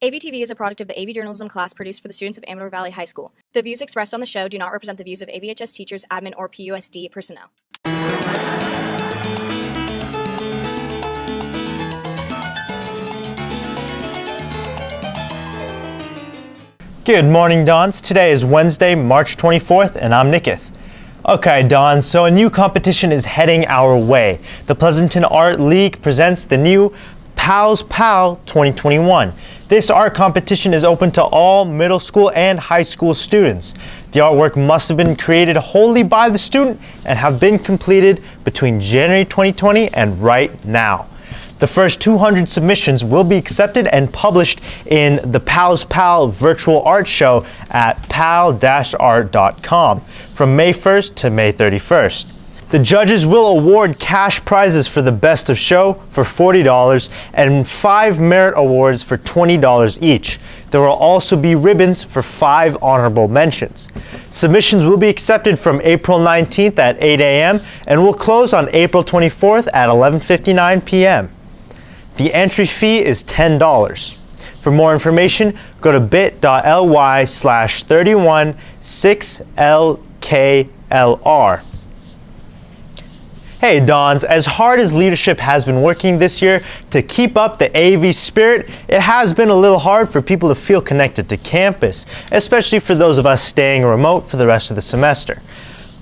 AVtv is a product of the AV journalism class produced for the students of Amador Valley High School. The views expressed on the show do not represent the views of AVHS teachers, admin, or PUSD personnel. Good morning, Dons. Today is Wednesday, March 24th, and I'm Nicketh. Okay, Dons, so a new competition is heading our way. The Pleasanton Art League presents the new Pals Pal 2021. This art competition is open to all middle school and high school students. The artwork must have been created wholly by the student and have been completed between January 2020 and right now. The first 200 submissions will be accepted and published in the Pals Pal virtual art show at pal-art.com from May 1st to May 31st. The judges will award cash prizes for the best of show for $40 and 5 merit awards for $20 each. There will also be ribbons for 5 honorable mentions. Submissions will be accepted from April 19th at 8 a.m. and will close on April 24th at 11:59 p.m. The entry fee is $10. For more information, go to bit.ly/316LKLR. Hey Dons, as hard as leadership has been working this year to keep up the AV spirit, it has been a little hard for people to feel connected to campus, especially for those of us staying remote for the rest of the semester.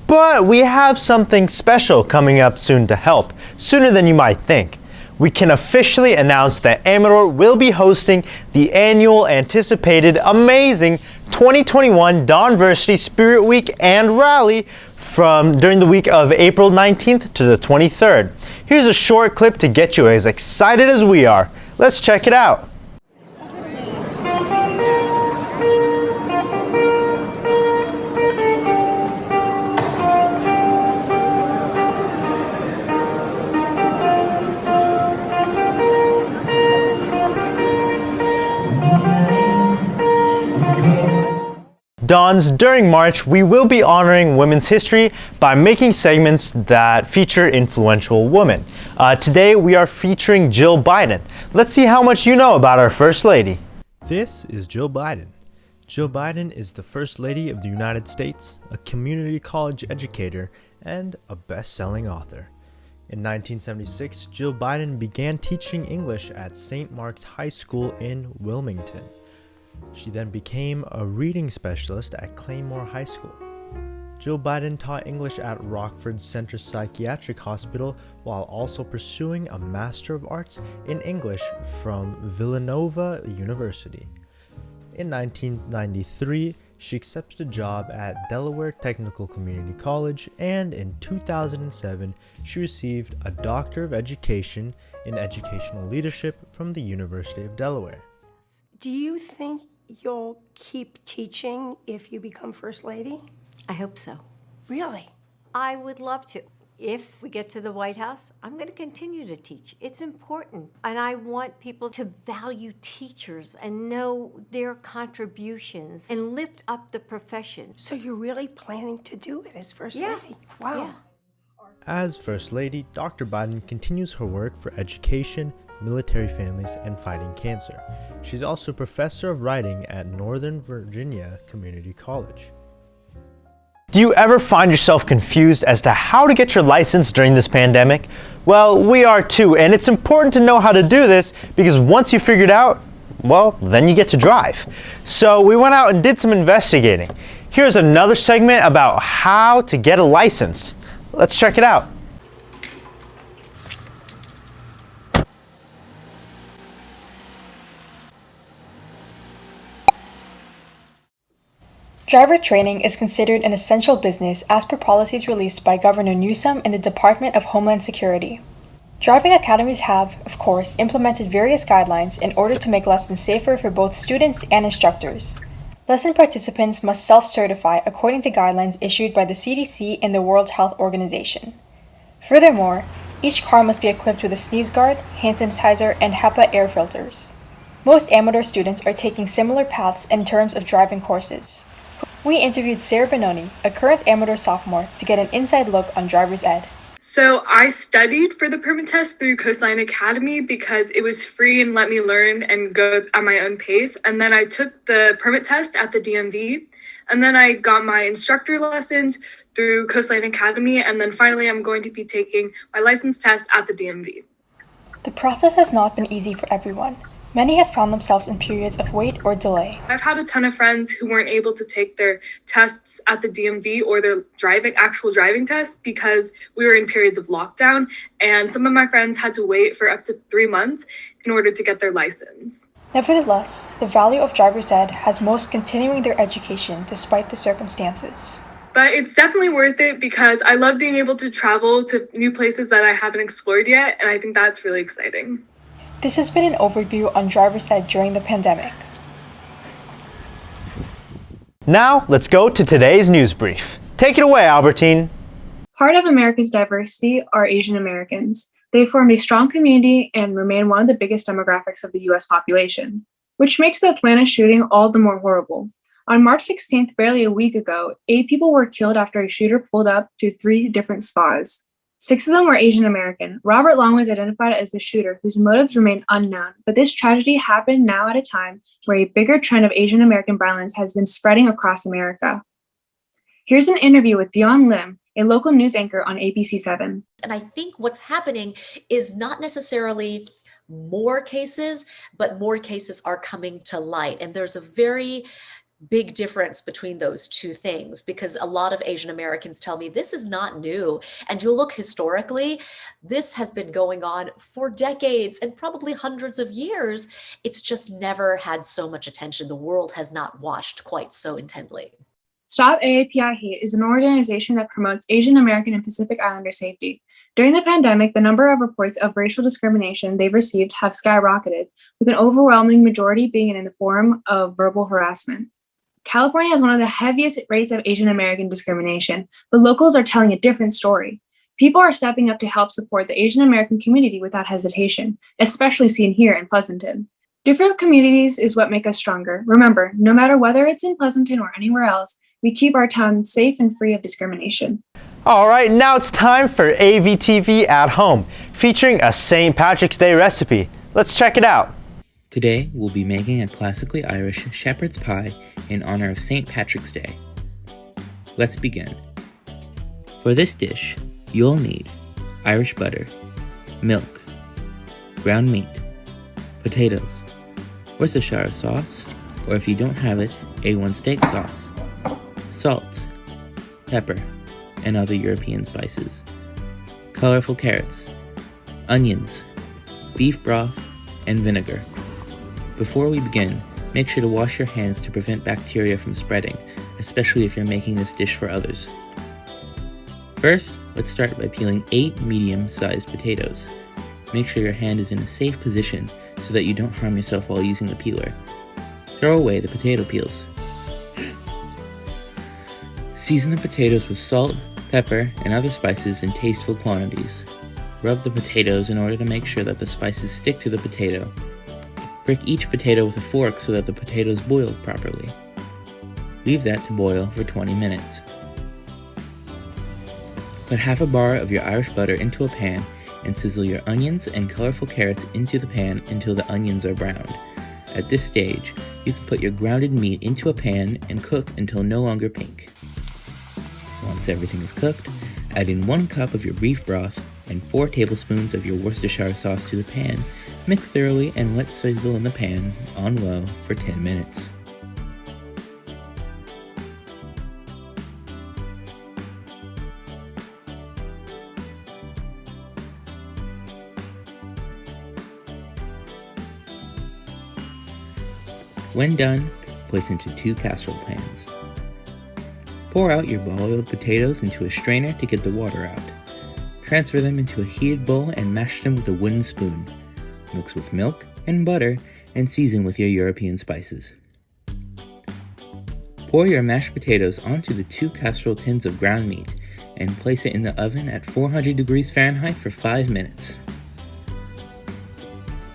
But we have something special coming up soon to help, sooner than you might think. We can officially announce that Amador will be hosting the annual, anticipated, amazing 2021 Donversity Spirit Week and Rally during the week of April 19th to the 23rd. Here's a short clip to get you as excited as we are. Let's check it out. Dons, during March, we will be honoring women's history by making segments that feature influential women. Today, we are featuring Jill Biden. Let's see how much you know about our First Lady. This is Jill Biden. Jill Biden is the First Lady of the United States, a community college educator, and a best-selling author. In 1976, Jill Biden began teaching English at St. Mark's High School in Wilmington. She then became a reading specialist at Claymore High School. Jill Biden taught English at Rockford Center Psychiatric Hospital while also pursuing a Master of Arts in English from Villanova University. In 1993, she accepted a job at Delaware Technical Community College, and in 2007, she received a Doctor of Education in Educational Leadership from the University of Delaware. Do you think you'll keep teaching if you become First Lady? I hope so. Really? I would love to. If we get to the White House, I'm going to continue to teach. It's important. And I want people to value teachers and know their contributions and lift up the profession. So you're really planning to do it as First Yeah. Lady? Wow. Yeah. As First Lady, Dr. Biden continues her work for education, military families, and fighting cancer. She's also a professor of writing at Northern Virginia Community College. Do you ever find yourself confused as to how to get your license during this pandemic? Well, we are too, and it's important to know how to do this because once you figure it out, well, then you get to drive. So we went out and did some investigating. Here's another segment about how to get a license. Let's check it out. Driver training is considered an essential business as per policies released by Governor Newsom and the Department of Homeland Security. Driving academies have, of course, implemented various guidelines in order to make lessons safer for both students and instructors. Lesson participants must self-certify according to guidelines issued by the CDC and the World Health Organization. Furthermore, each car must be equipped with a sneeze guard, hand sanitizer, and HEPA air filters. Most Amador students are taking similar paths in terms of driving courses. We interviewed Sarah Benoni, a current Amador sophomore, to get an inside look on driver's ed. So I studied for the permit test through Coastline Academy because it was free and let me learn and go at my own pace. And then I took the permit test at the DMV. And then I got my instructor lessons through Coastline Academy. And then finally, I'm going to be taking my license test at the DMV. The process has not been easy for everyone. Many have found themselves in periods of wait or delay. I've had a ton of friends who weren't able to take their tests at the DMV or their actual driving tests because we were in periods of lockdown. And some of my friends had to wait for up to 3 months in order to get their license. Nevertheless, the value of driver's ed has most continuing their education despite the circumstances. But it's definitely worth it because I love being able to travel to new places that I haven't explored yet, and I think that's really exciting. This has been an overview on driver's ed during the pandemic. Now, let's go to today's news brief. Take it away, Albertine. Part of America's diversity are Asian Americans. They formed a strong community and remain one of the biggest demographics of the U.S. population, which makes the Atlanta shooting all the more horrible. On March 16th, barely a week ago, 8 people were killed after a shooter pulled up to 3 different spas. 6 of them were Asian American. Robert Long was identified as the shooter, whose motives remain unknown, but this tragedy happened now at a time where a bigger trend of Asian American violence has been spreading across America. Here's an interview with Dion Lim, a local news anchor on ABC7. And I think what's happening is not necessarily more cases, but more cases are coming to light. And there's a very big difference between those two things, because a lot of Asian Americans tell me this is not new. And you look historically, this has been going on for decades and probably hundreds of years. It's just never had so much attention. The world has not watched quite so intently. Stop AAPI Hate is an organization that promotes Asian American and Pacific Islander safety. During the pandemic, the number of reports of racial discrimination they've received have skyrocketed, with an overwhelming majority being in the form of verbal harassment. California has one of the heaviest rates of Asian American discrimination, but locals are telling a different story. People are stepping up to help support the Asian American community without hesitation, especially seen here in Pleasanton. Different communities is what make us stronger. Remember, no matter whether it's in Pleasanton or anywhere else, we keep our town safe and free of discrimination. All right, now it's time for AVtv at Home, featuring a St. Patrick's Day recipe. Let's check it out. Today, we'll be making a classically Irish shepherd's pie in honor of St. Patrick's Day. Let's begin. For this dish, you'll need Irish butter, milk, ground meat, potatoes, Worcestershire sauce, or if you don't have it, A1 steak sauce, salt, pepper, and other European spices, colorful carrots, onions, beef broth, and vinegar. Before we begin, make sure to wash your hands to prevent bacteria from spreading, especially if you're making this dish for others. First, let's start by peeling 8 medium-sized potatoes. Make sure your hand is in a safe position so that you don't harm yourself while using the peeler. Throw away the potato peels. Season the potatoes with salt, pepper, and other spices in tasteful quantities. Rub the potatoes in order to make sure that the spices stick to the potato. Prick each potato with a fork so that the potato is boiled properly. Leave that to boil for 20 minutes. Put half a bar of your Irish butter into a pan and sizzle your onions and colorful carrots into the pan until the onions are browned. At this stage, you can put your grounded meat into a pan and cook until no longer pink. Once everything is cooked, add in 1 cup of your beef broth and 4 tablespoons of your Worcestershire sauce to the pan. Mix thoroughly and let sizzle in the pan on low for 10 minutes. When done, place into 2 casserole pans. Pour out your boiled potatoes into a strainer to get the water out. Transfer them into a heated bowl and mash them with a wooden spoon. Mix with milk and butter and season with your European spices. Pour your mashed potatoes onto the 2 casserole tins of ground meat and place it in the oven at 400 degrees Fahrenheit for 5 minutes.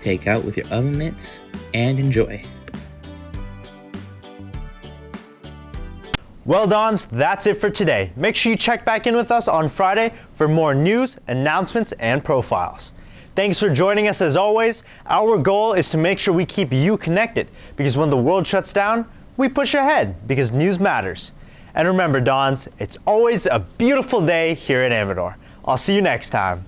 Take out with your oven mitts and enjoy. Well, Dons, that's it for today. Make sure you check back in with us on Friday for more news, announcements, and profiles. Thanks for joining us as always. Our goal is to make sure we keep you connected, because when the world shuts down, we push ahead because news matters. And remember, Dons, it's always a beautiful day here at Amador. I'll see you next time.